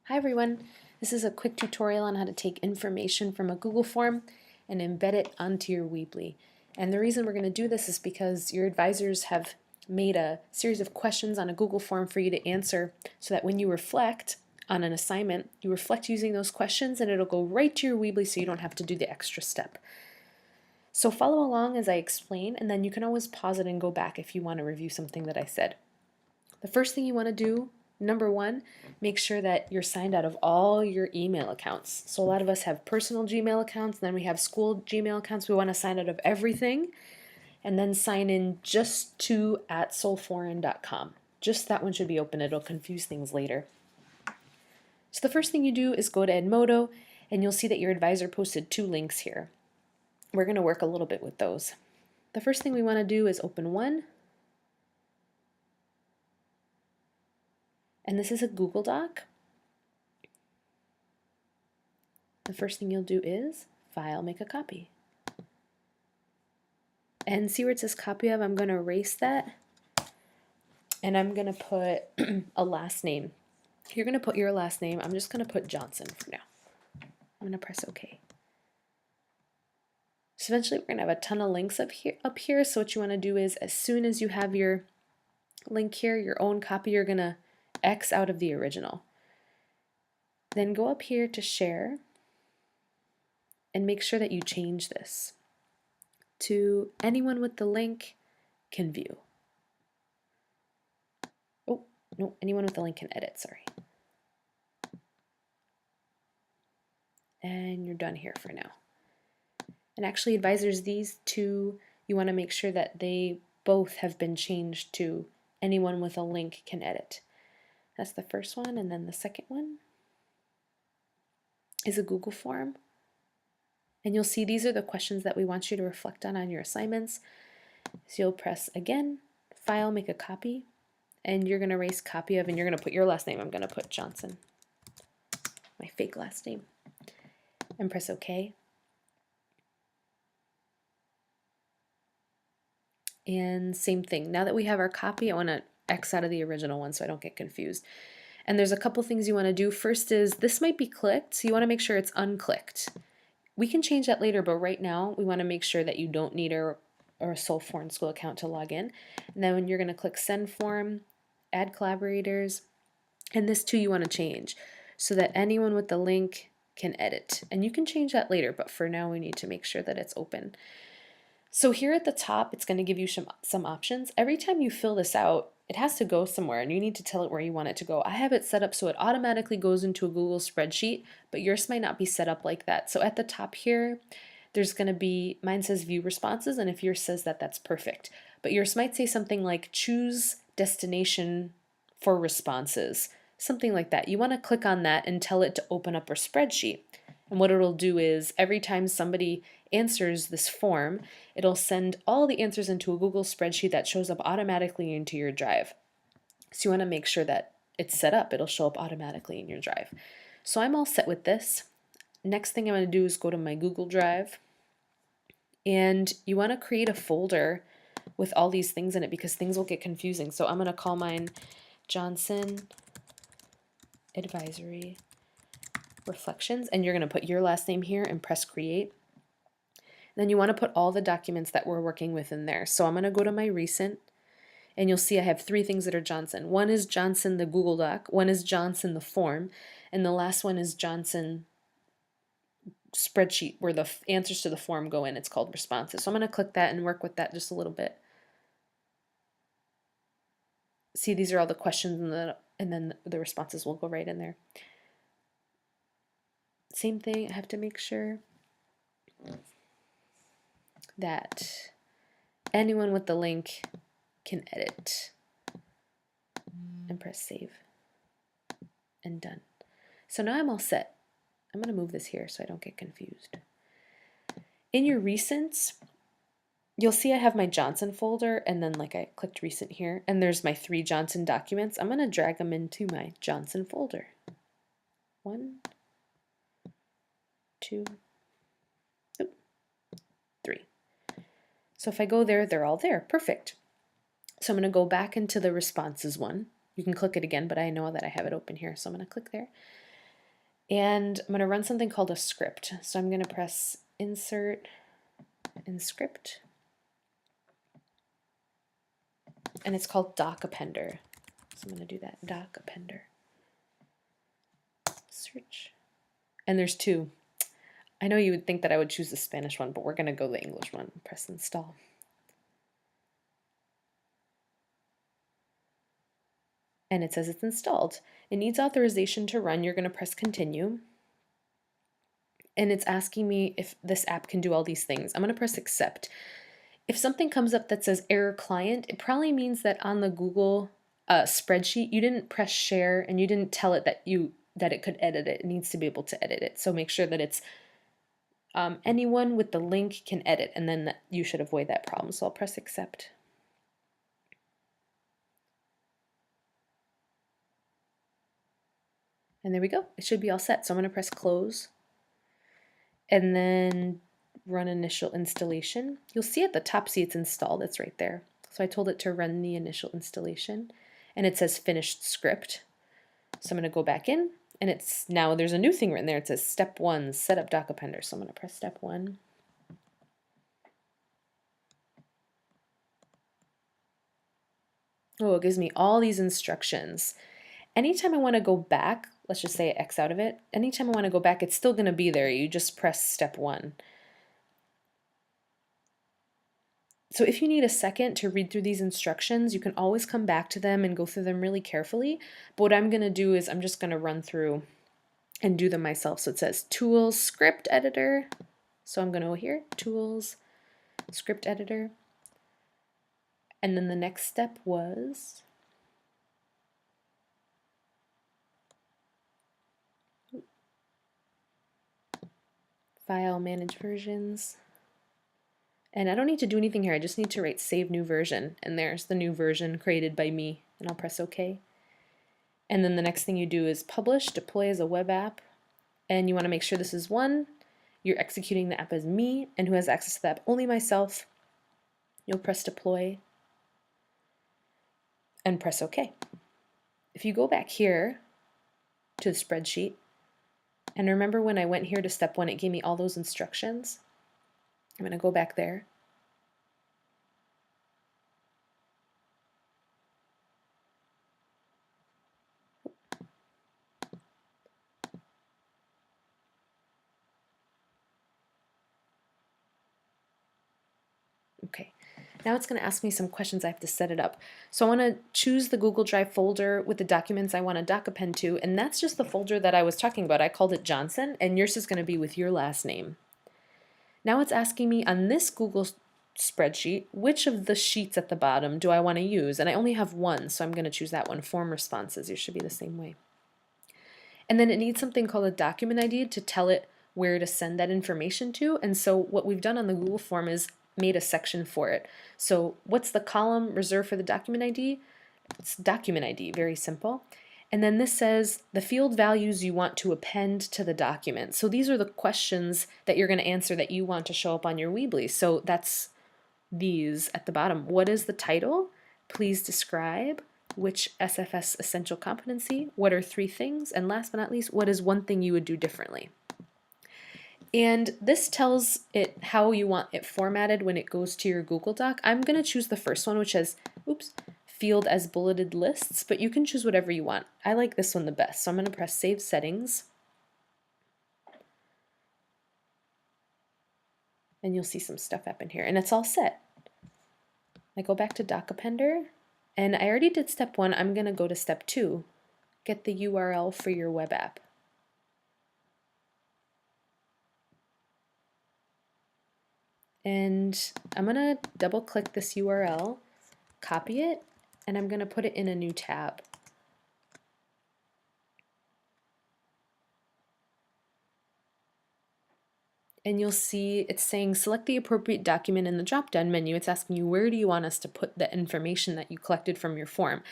Hi everyone, this is a quick tutorial on how to take information from a Google form and embed it onto your Weebly. And the reason we're going to do this is because your advisors have made a series of questions on a Google form for you to answer so that when you reflect on an assignment, you reflect using those questions and it'll go right to your Weebly so you don't have to do the extra step. So follow along as I explain, and then you can always pause it and go back if you want to review something that I said. The first thing you want to do, number one, make sure that you're signed out of all your email accounts. So a lot of us have personal Gmail accounts, then we have school Gmail accounts. We want to sign out of everything and then sign in just to @solforeign.com. Just that one should be open. It'll confuse things later. So the first thing you do is go to Edmodo and you'll see that your advisor posted 2 links here. We're going to work a little bit with those. The first thing we want to do is open one. And this is a Google Doc. The first thing you'll do is File, make a copy. And see where it says copy of, I'm going to erase that. And I'm going to put a last name. You're going to put your last name. I'm just going to put Johnson for now. I'm going to press OK. So eventually we're going to have a ton of links up here. So what you want to do is as soon as you have your link here, your own copy, you're going to X out of the original. Then go up here to share and make sure that you change this to anyone with the link can view. Oh, no, anyone with the link can edit, sorry. And you're done here for now. And actually, advisors, these two, you want to make sure that they both have been changed to anyone with a link can edit. That's the first one, and then the second one is a Google form. And you'll see these are the questions that we want you to reflect on your assignments. So you'll press again, File, make a copy, and you're going to erase copy of, and you're going to put your last name. I'm going to put Johnson, my fake last name, and press OK. And same thing. Now that we have our copy, I want to X out of the original one so I don't get confused. And there's a couple things you want to do. First is this might be clicked, so you want to make sure it's unclicked. We can change that later, but right now we want to make sure that you don't need a Sol Foreign School account to log in. And then when you're going to click Send Form, Add Collaborators, and this too you want to change so that anyone with the link can edit. And you can change that later, but for now we need to make sure that it's open. So here at the top, it's going to give you some options. Every time you fill this out, it has to go somewhere and you need to tell it where you want it to go. I have it set up so it automatically goes into a Google spreadsheet, but yours might not be set up like that. So at the top here, there's going to be, mine says view responses, and if yours says that, that's perfect. But yours might say something like choose destination for responses, something like that. You want to click on that and tell it to open up a spreadsheet. And what it'll do is every time somebody answers this form, it'll send all the answers into a Google spreadsheet that shows up automatically into your drive. So you want to make sure that it's set up. It'll show up automatically in your drive. So I'm all set with this. Next thing I'm going to do is go to my Google Drive. And you want to create a folder with all these things in it because things will get confusing. So I'm going to call mine Johnson Advisory Reflections, and you're going to put your last name here and press create. Then you want to put all the documents that we're working with in there. So I'm going to go to my recent, and you'll see I have 3 things that are Johnson. One is Johnson the Google Doc, one is Johnson the form, and the last one is Johnson spreadsheet where the answers to the form go in. It's called responses. So I'm going to click that and work with that just a little bit. See, these are all the questions, and then the responses will go right in there. Same thing, I have to make sure that anyone with the link can edit, and press save, and done. So now I'm all set. I'm going to move this here so I don't get confused. In your recents, you'll see I have my Johnson folder, and then like I clicked recent here, and there's my 3 Johnson documents. I'm going to drag them into my Johnson folder. 1, 2, 3. So if I go there, they're all there. Perfect. So I'm going to go back into the responses one. You can click it again, but I know that I have it open here, so I'm going to click there. And I'm going to run something called a script. So I'm going to press insert and script, and it's called DocAppender. So I'm going to do that, DocAppender. Search. And there's two. I know you would think that I would choose the Spanish one, but we're going to go the English one. Press install. And it says it's installed. It needs authorization to run. You're going to press continue. And it's asking me if this app can do all these things. I'm going to press accept. If something comes up that says error client, it probably means that on the Google spreadsheet, you didn't press share and you didn't tell it that it could edit it. It needs to be able to edit it. So make sure that it's anyone with the link can edit, and then you should avoid that problem. So I'll press accept. And there we go. It should be all set. So I'm going to press close and then run initial installation. You'll see at the top, see it's installed. It's right there. So I told it to run the initial installation, and it says finished script. So I'm going to go back in, and it's now there's a new thing written there. It says step 1, set up DocAppender. So I'm going to press step 1. Oh, it gives me all these instructions. Anytime I want to go back, let's just say X out of it, anytime I want to go back, it's still going to be there. You just press step 1. So if you need a second to read through these instructions, you can always come back to them and go through them really carefully. But what I'm going to do is I'm just going to run through and do them myself. So it says Tools, Script Editor. So I'm going to go here, Tools, Script Editor. And then the next step was File, Manage Versions. And I don't need to do anything here. I just need to write Save New Version. And there's the new version created by me. And I'll press OK. And then the next thing you do is Publish, Deploy as a web app. And you want to make sure this is one. You're executing the app as me, and who has access to the app? Only myself. You'll press Deploy and press OK. If you go back here to the spreadsheet, and remember when I went here to step 1, it gave me all those instructions. I'm going to go back there. Okay, now it's going to ask me some questions. I have to set it up. So I want to choose the Google Drive folder with the documents I want to DocAppend to, and that's just the folder that I was talking about. I called it Johnson, and yours is going to be with your last name. Now it's asking me on this Google spreadsheet, which of the sheets at the bottom do I want to use? And I only have one, so I'm going to choose that one, Form Responses. Yours should be the same way. And then it needs something called a document ID to tell it where to send that information to. And so what we've done on the Google form is made a section for it. So what's the column reserved for the document ID? It's document ID, very simple. And then this says the field values you want to append to the document. So these are the questions that you're going to answer that you want to show up on your Weebly. So that's these at the bottom. What is the title? Please describe. Which SFS essential competency? What are 3 things? And last but not least, what is one thing you would do differently? And this tells it how you want it formatted when it goes to your Google Doc. I'm going to choose the first one, which has, field as bulleted lists, but you can choose whatever you want. I like this one the best, so I'm going to press Save Settings. And you'll see some stuff happen here, and it's all set. I go back to DocAppender, and I already did step 1. I'm going to go to step 2. Get the URL for your web app. And I'm going to double click this URL, copy it, and I'm going to put it in a new tab. And you'll see it's saying select the appropriate document in the drop-down menu. It's asking you where do you want us to put the information that you collected from your form.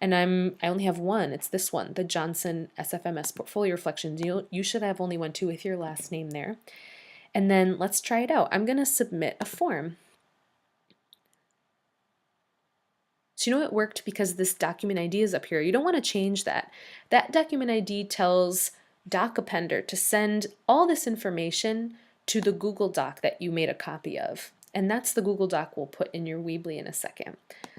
And I only have one. It's this one, the Johnson SFMS Portfolio Reflections. You should have only one too with your last name there. And then let's try it out. I'm going to submit a form. So you know it worked because this document ID is up here. You don't want to change that. That document ID tells DocAppender to send all this information to the Google Doc that you made a copy of. And that's the Google Doc we'll put in your Weebly in a second.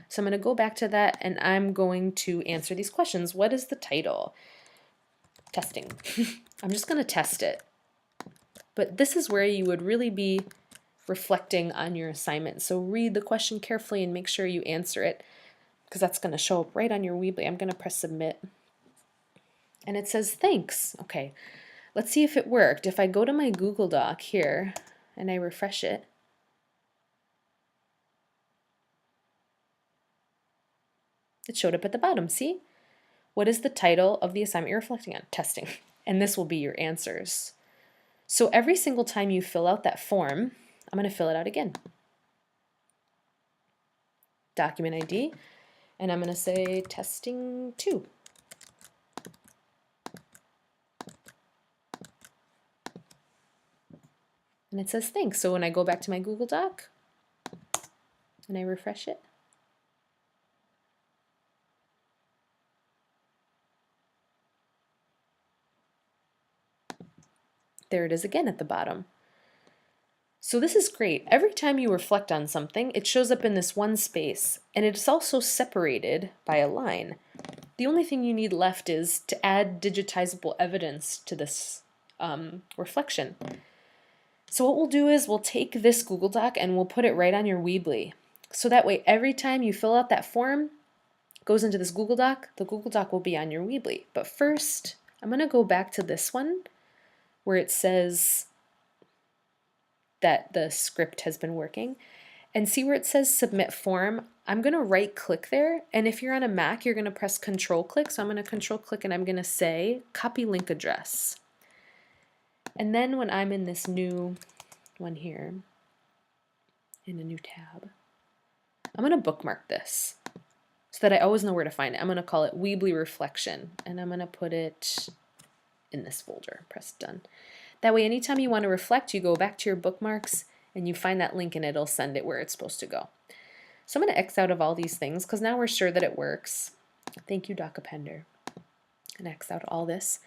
So I'm going to go back to that and I'm going to answer these questions. What is the title? Testing. I'm just going to test it. But this is where you would really be reflecting on your assignment. So read the question carefully and make sure you answer it, because that's going to show up right on your Weebly. I'm going to press submit. And it says thanks. Okay, let's see if it worked. If I go to my Google Doc here and I refresh it, it showed up at the bottom. See? What is the title of the assignment you're reflecting on? Testing. And this will be your answers. So every single time you fill out that form, I'm going to fill it out again. Document ID, and I'm going to say testing 2. And it says thanks. So when I go back to my Google Doc and I refresh it, there it is again at the bottom. So this is great. Every time you reflect on something, it shows up in this one space, and it's also separated by a line. The only thing you need left is to add digitizable evidence to this reflection. So what we'll do is we'll take this Google Doc and we'll put it right on your Weebly. So that way every time you fill out that form, it goes into this Google Doc, the Google Doc will be on your Weebly. But first, I'm going to go back to this one where it says that the script has been working, and see where it says submit form. I'm going to right click there, and if you're on a Mac, you're going to press control click. So I'm going to control click and I'm going to say copy link address. And then when I'm in this new one here, in a new tab, I'm going to bookmark this so that I always know where to find it. I'm going to call it Weebly Reflection, and I'm going to put it in this folder. Press done. That way, anytime you want to reflect, you go back to your bookmarks and you find that link and it'll send it where it's supposed to go. So I'm going to X out of all these things because now we're sure that it works. Thank you, DocAppender. And X out all this.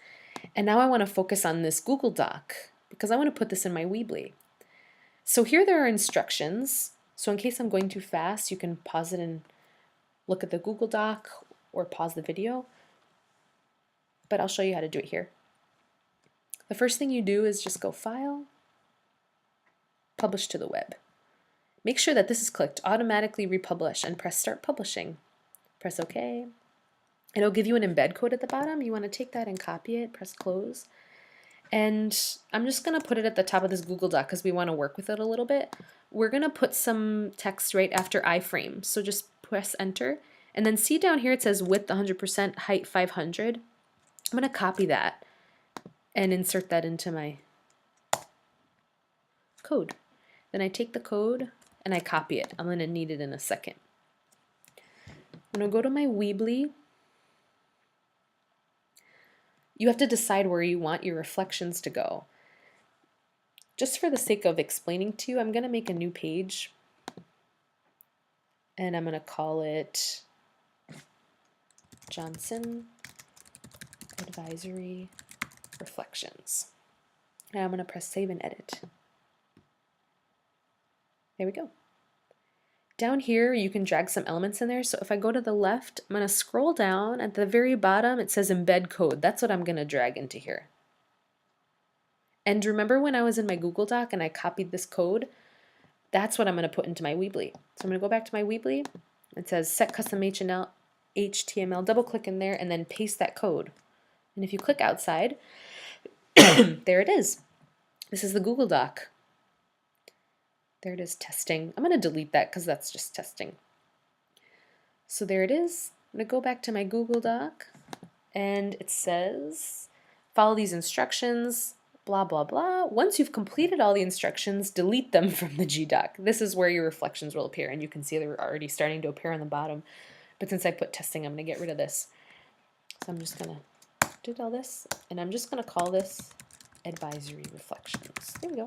And now I want to focus on this Google Doc because I want to put this in my Weebly. So here there are instructions. So in case I'm going too fast, you can pause it and look at the Google Doc or pause the video. But I'll show you how to do it here. The first thing you do is just go File, Publish to the Web. Make sure that this is clicked, Automatically Republish, and press Start Publishing. Press OK. It'll give you an embed code at the bottom. You want to take that and copy it, press Close. And I'm just going to put it at the top of this Google Doc because we want to work with it a little bit. We're going to put some text right after iframe. So just press Enter. And then see down here it says width 100%, height 500. I'm going to copy that and insert that into my code. Then I take the code and I copy it. I'm going to need it in a second. I'm going to go to my Weebly. You have to decide where you want your reflections to go. Just for the sake of explaining to you, I'm going to make a new page. And I'm going to call it Johnson Advisory Reflections. And I'm going to press Save and Edit. There we go. Down here, you can drag some elements in there. So if I go to the left, I'm going to scroll down. At the very bottom, it says Embed Code. That's what I'm going to drag into here. And remember when I was in my Google Doc and I copied this code? That's what I'm going to put into my Weebly. So I'm going to go back to my Weebly. It says Set Custom HTML. Double click in there and then paste that code. And if you click outside, there it is. This is the Google Doc. There it is, testing. I'm going to delete that because that's just testing. So there it is. I'm going to go back to my Google Doc and it says follow these instructions, blah, blah, blah. Once you've completed all the instructions, delete them from the GDoc. This is where your reflections will appear, and you can see they're already starting to appear on the bottom. But since I put testing, I'm going to get rid of this. So I'm just going to do all this, and I'm just going to call this Advisory Reflections. There we go.